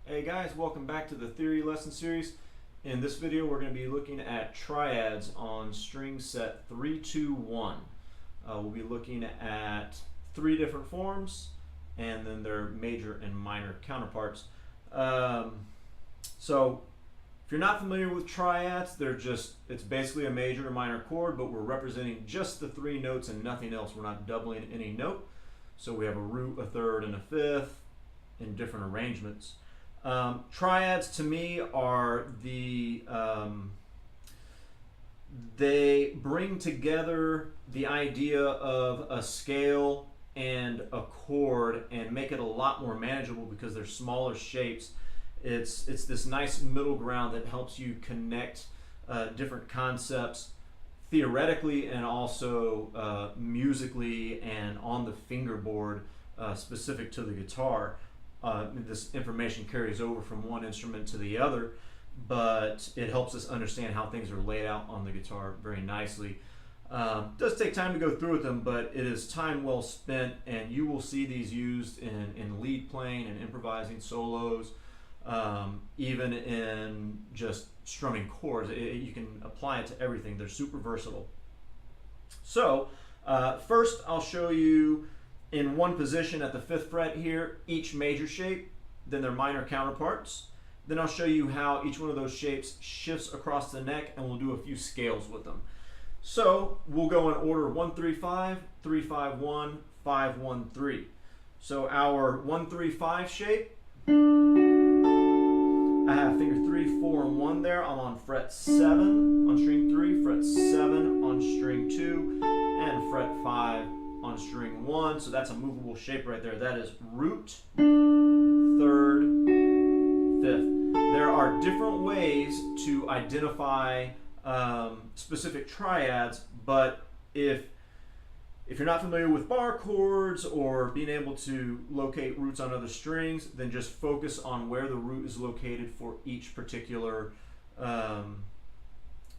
Hey guys, welcome back to the theory lesson series. In this video we're going to be looking at triads on string set 3-2-1. We'll be looking at three different forms and then their major and minor counterparts. So if you're not familiar with triads, it's basically a major and minor chord, but we're representing just the three notes and nothing else. We're not doubling any note. So we have a root, a third, and a fifth in different arrangements. Triads to me are they bring together the idea of a scale and a chord and make it a lot more manageable because they're smaller shapes. It's this nice middle ground that helps you connect different concepts theoretically and also musically and on the fingerboard specific to the guitar. This information carries over from one instrument to the other, but it helps us understand how things are laid out on the guitar very nicely. It does take time to go through with them, but it is time well spent, and you will see these used in lead playing and improvising solos, even in just strumming chords. You can apply it to everything. They're super versatile. So first I'll show you in one position at the 5th fret here, each major shape, then their minor counterparts. Then I'll show you how each one of those shapes shifts across the neck, and we'll do a few scales with them. So we'll go in order 1-3-5, 3-5-1, 5-1-3. So our 1-3-5 shape, I have finger 3, 4, and 1 there. I'm on fret 7 on string 3, fret 7 on string 2, and fret 5 on string 1, so that's a movable shape right there. That is root, 3rd, 5th. There are different ways to identify specific triads, but if you're not familiar with bar chords or being able to locate roots on other strings, then just focus on where the root is located for each particular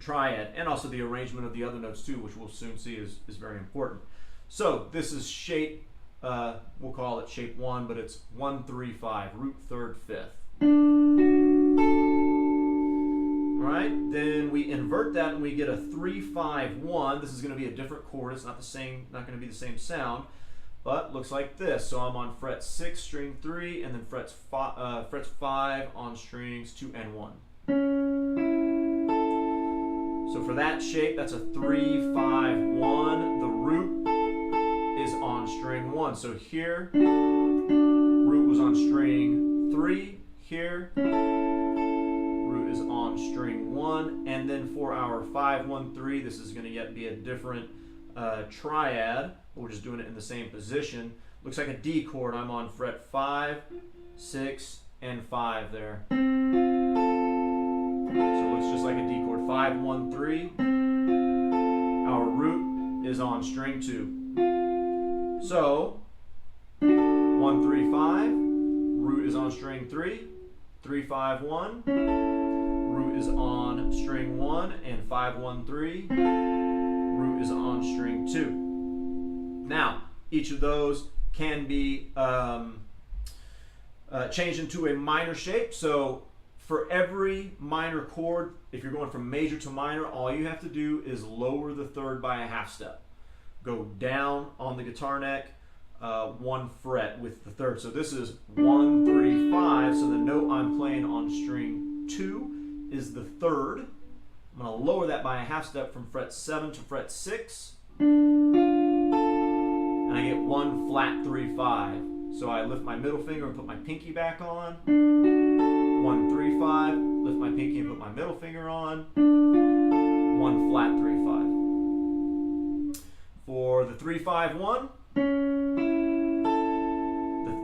triad, and also the arrangement of the other notes too, which we'll soon see is very important. So this is shape, we'll call it shape 1, but it's 1-3-5, root, 3rd, 5th. All right, then we invert that and we get a 3-5-1. This is going to be a different chord. It's not the same, not going to be the same sound, but looks like this. So I'm on fret 6, string 3, and then frets 5 on strings 2 and 1. So for that shape, that's a 3-5-1. The root is on string 1. So here, root was on string 3. Here, root is on string 1. And then for our 5-1-3, this is going to yet be a different triad. We're just doing it in the same position. Looks like a D chord. I'm on fret 5, 6, and 5 there. So it looks just like a D chord. 5-1-3. Our root is on string 2. So 1-3-5, root is on string 3, 3-5-1, root is on string 1, and 5-1-3, root is on string 2. Now, each of those can be changed into a minor shape. So for every minor chord, if you're going from major to minor, all you have to do is lower the 3rd by a half step. Go down on the guitar neck 1 fret with the 3rd. So this is 1-3-5. So the note I'm playing on string 2 is the 3rd. I'm going to lower that by a half step from fret 7 to fret 6. And I get 1 flat 3-5. So I lift my middle finger and put my pinky back on. 1-3-5. Lift my pinky and put my middle finger on. 1 flat 3-5. For the 3-5-1, the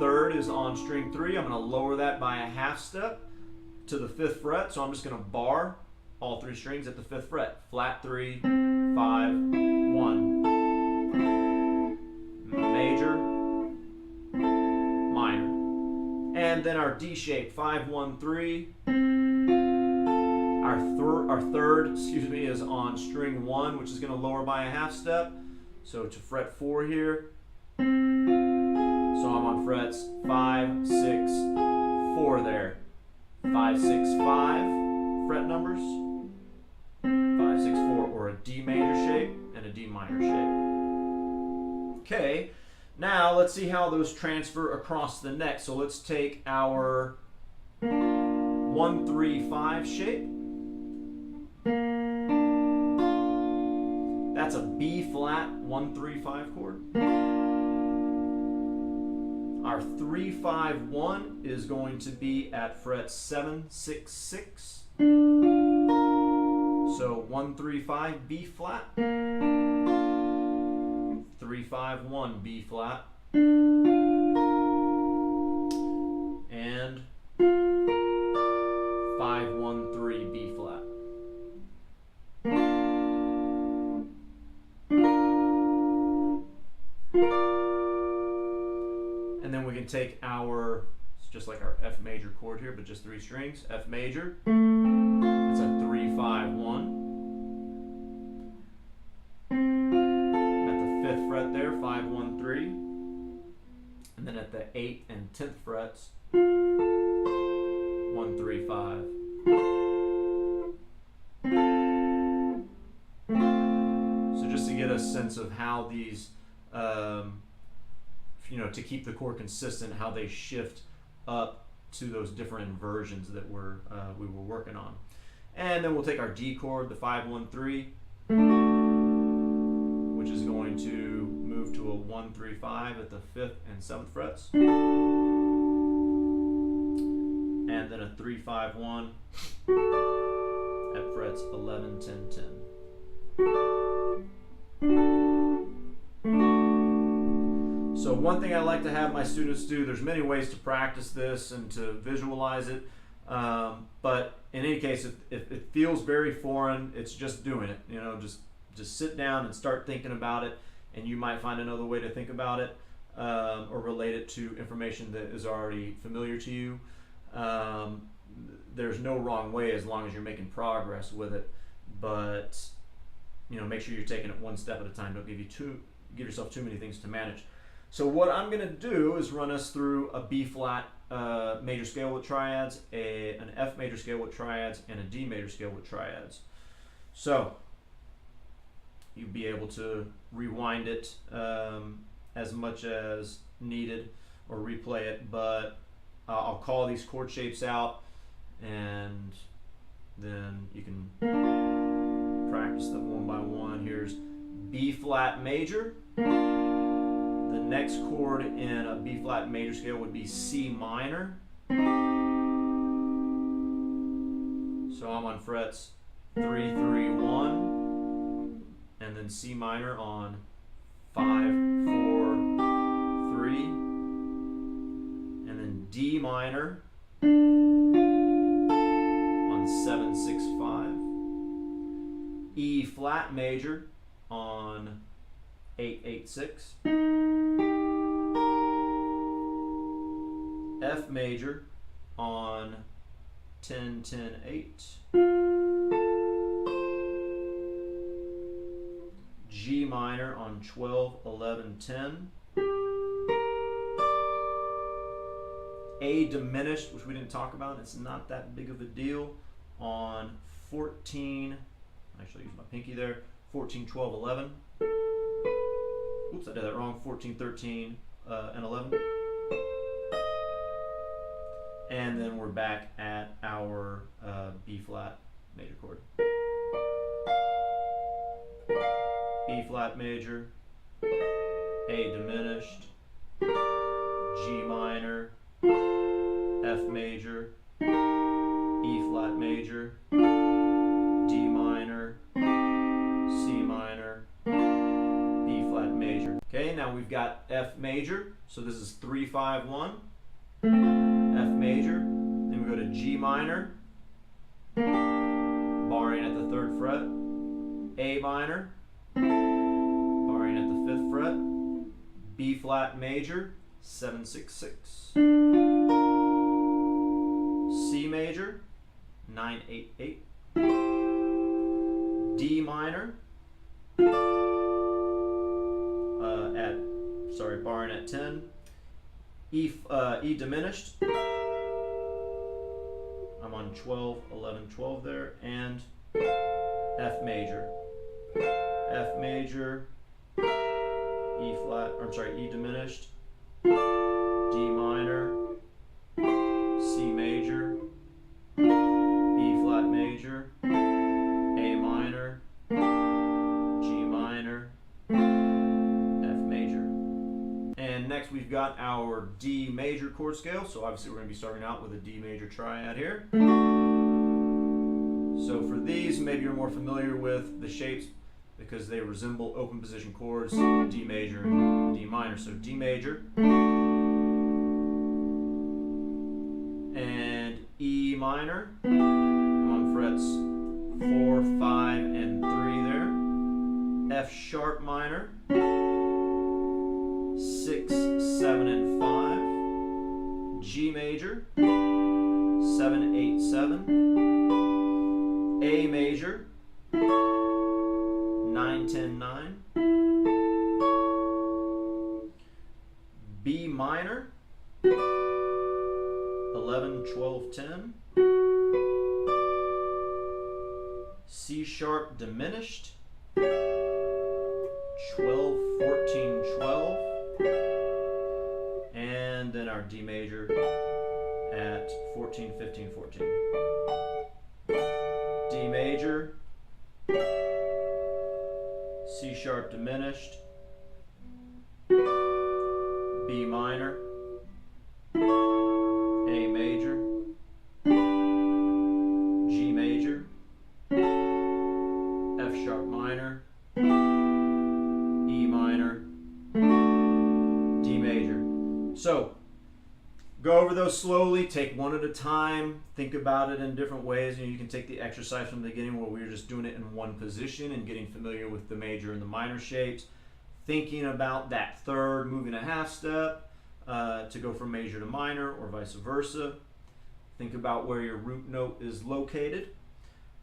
3rd is on string 3. I'm going to lower that by a half step to the 5th fret. So I'm just going to bar all 3 strings at the 5th fret. Flat 3, 5, 1. Major, minor. And then our D shape, 5-1-3. Our third, is on string 1, which is going to lower by a half step. So to fret 4 here. So I'm on frets 5, 6, 4 there. 5, 6, 5 fret numbers, 5, 6, 4, or a D major shape and a D minor shape. Okay, now let's see how those transfer across the neck. So let's take our 1, 3, 5 shape. That's a B flat 1, 3, 5 chord. Our 3, 5, 1 is going to be at fret 7, 6, 6. So 1, 3, 5 B flat. 3, 5, 1 B flat. And 5, 1, 3 B flat. And then we can take our, it's just like our F major chord here, but just 3 strings. F major, it's a 3, 5, 1. At the 5th fret there, 5, 1, 3. And then at the 8th and 10th frets, 1, 3, 5. So just to get a sense of how these, you know, to keep the chord consistent, how they shift up to those different inversions that we were working on. And then we'll take our D chord, the 5, 1, 3, which is going to move to a 1, 3, 5 at the 5th and 7th frets. And then a 3, 5, 1 at frets 11, 10, 10. So one thing I like to have my students do, there's many ways to practice this and to visualize it, but in any case, if it feels very foreign, it's just doing it. You know, just sit down and start thinking about it, and you might find another way to think about it or relate it to information that is already familiar to you. There's no wrong way as long as you're making progress with it, but you know, make sure you're taking it one step at a time. Don't give yourself too many things to manage. So what I'm going to do is run us through a B flat major scale with triads, an F major scale with triads, and a D major scale with triads. So you'll be able to rewind it as much as needed or replay it, but I'll call these chord shapes out and then you can practice them one by one. Here's B flat major. The next chord in a B flat major scale would be C minor. So I'm on frets 3, 3, 1, and then C minor on 5, 4, 3, and then D minor on 7, 6, 5, E flat major on 8, 8, 6, F major on 10, 10, 8, G minor on 12, 11, 10, A diminished, which we didn't talk about, it's not that big of a deal, on 14, actually use my pinky there, 14, 12, 11. Oops, I did that wrong. 14, 13, and 11. And then we're back at our B flat major chord. B flat major, A diminished, G minor, F major, E flat major, D minor, C minor, B flat major. Okay, now we've got F major, so this is 3, 5, 1, F major, then we go to G minor, barring at the 3rd fret, A minor, barring at the 5th fret, B flat major, 7, 6, 6, C major, 9, 8, 8, D minor, barring at 10, E diminished on 12, 11, 12 there, and F major, F major, E flat, or I'm sorry, E diminished, D minor, C major, B flat major, A minor, G minor, F major. And next we've got our D major chord scale. So obviously we're going to be starting out with a D major triad here. So for these, maybe you're more familiar with the shapes because they resemble open position chords, D major and D minor. So D major and E minor. I'm on frets 4, 5, and 3 there. F sharp minor, 6, 7, and 5. G major, 7, 8, 7. A major, 9, 10, 9. B minor, 11, 12, 10. C sharp diminished, 12, 14, 12. And then our D major at 14, 15, 14. D major, C sharp diminished, B minor, A major, G major, F sharp minor, E minor, D major. So go over those slowly, take one at a time, think about it in different ways. You can take the exercise from the beginning where we were just doing it in one position and getting familiar with the major and the minor shapes, thinking about that third, moving a half step to go from major to minor or vice versa. Think about where your root note is located.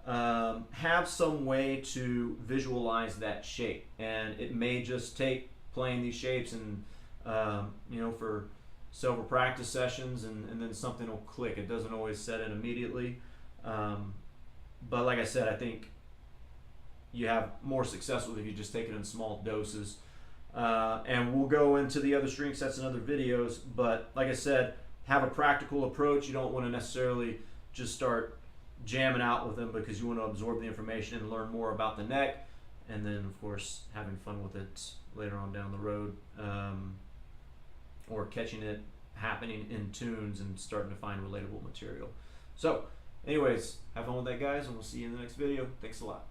Have some way to visualize that shape, and it may just take playing these shapes and for several practice sessions, and then something will click. It doesn't always set in immediately, but like I said, I think you have more success with if you just take it in small doses. And we'll go into the other string sets in other videos, but like I said, have a practical approach. You don't want to necessarily just start jamming out with them because you want to absorb the information and learn more about the neck, and then of course having fun with it later on down the road, or catching it happening in tunes and starting to find relatable material. So anyways, have fun with that, guys, and we'll see you in the next video. Thanks a lot.